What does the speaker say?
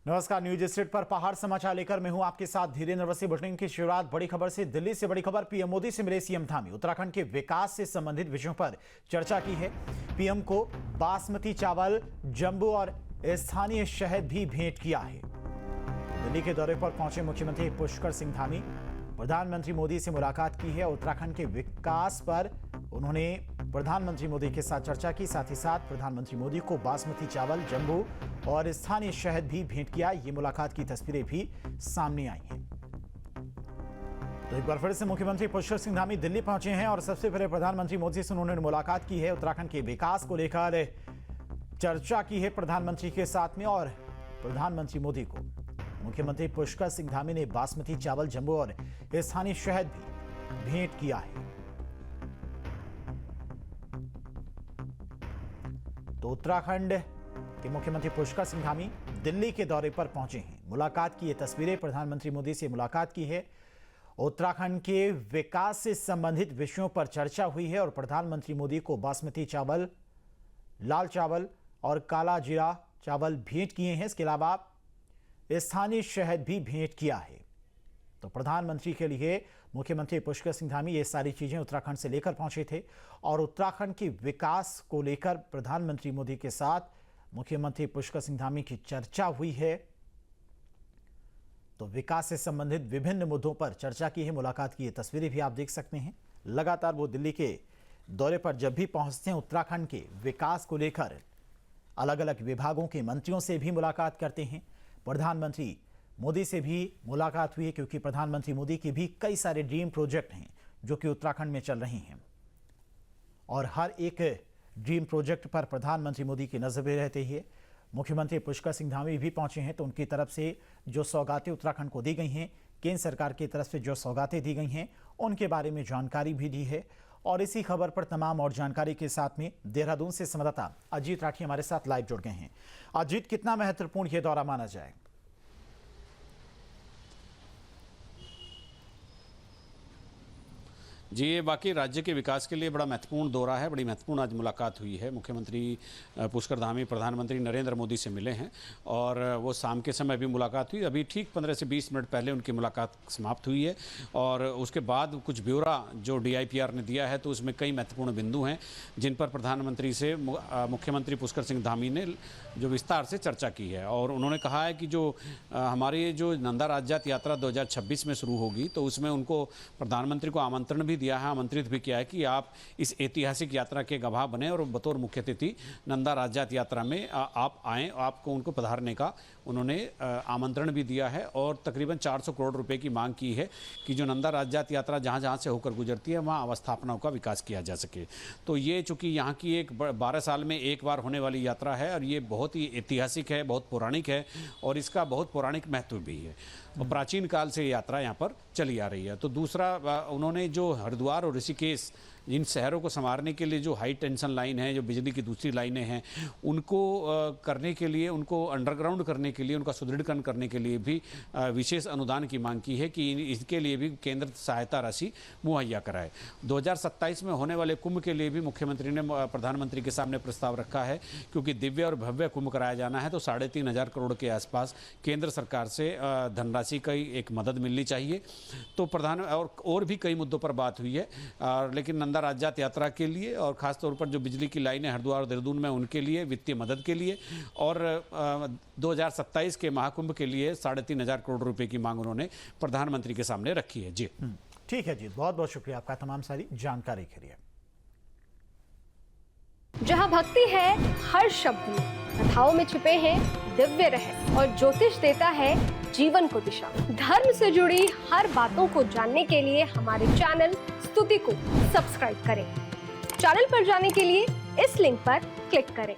नमस्कार, news street पर पहाड़ समाचार लेकर मैं हूं आपके साथ धीरेन्द्र अवस्थी। बुलेटिन की शुरुआत बड़ी खबर से। दिल्ली से बड़ी खबर। पीएम मोदी से मिले सीएम धामी। उत्तराखंड के विकास से संबंधित विषयों पर चर्चा की है। पीएम को बासमती चावल, जंबू और स्थानीय शहद भी भेंट किया है। दिल्ली के दौरे पर पहुंचे मुख्यमंत्री पुष्कर सिंह धामी। प्रधानमंत्री मोदी से मुलाकात की है। उत्तराखंड के विकास पर उन्होंने प्रधानमंत्री मोदी के साथ चर्चा की। साथ ही साथ प्रधानमंत्री मोदी को बासमती चावल, जंबू और स्थानीय शहद भी भेंट किया। ये मुलाकात की तस्वीरें भी सामने आई हैं। तो एक बार फिर से मुख्यमंत्री पुष्कर सिंह धामी दिल्ली पहुंचे हैं और सबसे पहले प्रधानमंत्री मोदी से उन्होंने मुलाकात की है। उत्तराखंड के विकास को लेकर चर्चा की है प्रधानमंत्री के साथ में। और प्रधानमंत्री मोदी को मुख्यमंत्री पुष्कर सिंह धामी ने बासमती चावल, जंबू और स्थानीय शहद भी भेंट किया है। तो उत्तराखंड के मुख्यमंत्री पुष्कर सिंह धामी दिल्ली के दौरे पर पहुंचे हैं। मुलाकात की ये तस्वीरें, प्रधानमंत्री मोदी से मुलाकात की है। उत्तराखंड के विकास से संबंधित विषयों पर चर्चा हुई है और प्रधानमंत्री मोदी को बासमती चावल, लाल चावल और काला जीरा चावल भेंट किए हैं। इसके अलावा स्थानीय शहद भी भेंट किया है। तो प्रधानमंत्री के लिए मुख्यमंत्री पुष्कर सिंह धामी ये सारी चीजें उत्तराखंड से लेकर पहुंचे थे और उत्तराखंड के विकास को लेकर प्रधानमंत्री मोदी के साथ मुख्यमंत्री पुष्कर सिंह धामी की चर्चा हुई है। तो विकास से संबंधित विभिन्न मुद्दों पर चर्चा की है। मुलाकात की ये तस्वीरें भी आप देख सकते हैं। लगातार वो दिल्ली के दौरे पर जब भी पहुंचते हैं, उत्तराखंड के विकास को लेकर अलग अलग विभागों के मंत्रियों से भी मुलाकात करते हैं। प्रधानमंत्री मोदी से भी मुलाकात हुई है क्योंकि प्रधानमंत्री मोदी के भी कई सारे ड्रीम प्रोजेक्ट हैं जो कि उत्तराखंड में चल रही हैं और हर एक ड्रीम प्रोजेक्ट पर प्रधानमंत्री मोदी की नजर रहती है। मुख्यमंत्री पुष्कर सिंह धामी भी पहुंचे हैं तो उनकी तरफ से जो सौगातें उत्तराखंड को दी गई हैं, केंद्र सरकार की तरफ से जो सौगातें दी गई हैं, उनके बारे में जानकारी भी दी है। और इसी खबर पर तमाम और जानकारी के साथ में देहरादून से संवाददाता अजीत राठी हमारे साथ लाइव जुड़ गए हैं। अजीत, कितना महत्वपूर्ण यह दौरा माना जाए? जी, ये बाकी राज्य के विकास के लिए बड़ा महत्वपूर्ण दौरा है। बड़ी महत्वपूर्ण आज मुलाकात हुई है। मुख्यमंत्री पुष्कर धामी प्रधानमंत्री नरेंद्र मोदी से मिले हैं और वो शाम के समय भी मुलाकात हुई। अभी ठीक 15 से 20 मिनट पहले उनकी मुलाकात समाप्त हुई है और उसके बाद कुछ ब्यौरा जो DIPR ने दिया है तो उसमें कई महत्वपूर्ण बिंदु हैं जिन पर प्रधानमंत्री से मुख्यमंत्री पुष्कर सिंह धामी ने जो विस्तार से चर्चा की है। और उन्होंने कहा है कि जो हमारी जो नंदा राज्यात यात्रा 2026 में शुरू होगी तो उसमें उनको प्रधानमंत्री को आमंत्रण भी दिया है, आमंत्रित भी किया है कि आप इस ऐतिहासिक यात्रा के गवाह बने और बतौर मुख्य अतिथि नंदा राज्यात यात्रा में आप आएँ। आपको उनको पधारने का उन्होंने आमंत्रण भी दिया है और तकरीबन 400 करोड़ रुपए की मांग की है कि जो नंदा राज्यात यात्रा जहां जहां से होकर गुजरती है वहां अवस्थापनाओं का विकास किया जा सके। तो ये चूंकि यहाँ की एक 12 साल में एक बार होने वाली यात्रा है और ये बहुत ही ऐतिहासिक है, बहुत पौराणिक है और इसका बहुत पौराणिक महत्व भी है और प्राचीन काल से यात्रा यहाँ पर चली आ रही है। तो दूसरा, उन्होंने जो हरिद्वार और ऋषिकेश इन शहरों को संवारने के लिए जो हाई टेंशन लाइन है, जो बिजली की दूसरी लाइनें हैं, उनको करने के लिए, उनको अंडरग्राउंड करने के लिए, उनका सुदृढ़ीकरण करने के लिए भी विशेष अनुदान की मांग की है कि इसके लिए भी केंद्र सहायता राशि मुहैया कराए। 2027 में होने वाले कुंभ के लिए भी मुख्यमंत्री ने प्रधानमंत्री के सामने प्रस्ताव रखा है क्योंकि दिव्य और भव्य कुंभ कराया जाना है तो 3,500 करोड़ के आसपास केंद्र सरकार से धनराशि की एक मदद मिलनी चाहिए। तो प्रधान और भी कई मुद्दों पर बात हुई है लेकिन नंदा राज्यात यात्रा के लिए और खासतौर पर जो बिजली की लाइनें हरिद्वार और देहरादून में उनके लिए वित्तीय मदद के लिए और 2027 के महाकुंभ के लिए 3,500 करोड़ रुपए की मांग उन्होंने प्रधानमंत्री के सामने रखी है। जी ठीक है जी, बहुत बहुत शुक्रिया आपका तमाम सारी जानकारी के लिए। जहाँ भक्ति है हर शब्द में, कथाओं में छुपे हैं दिव्य रहस्य और ज्योतिष देता है जीवन को दिशा। धर्म से जुड़ी हर बातों को जानने के लिए हमारे चैनल स्तुति को सब्सक्राइब करें। चैनल पर जाने के लिए इस लिंक पर क्लिक करें।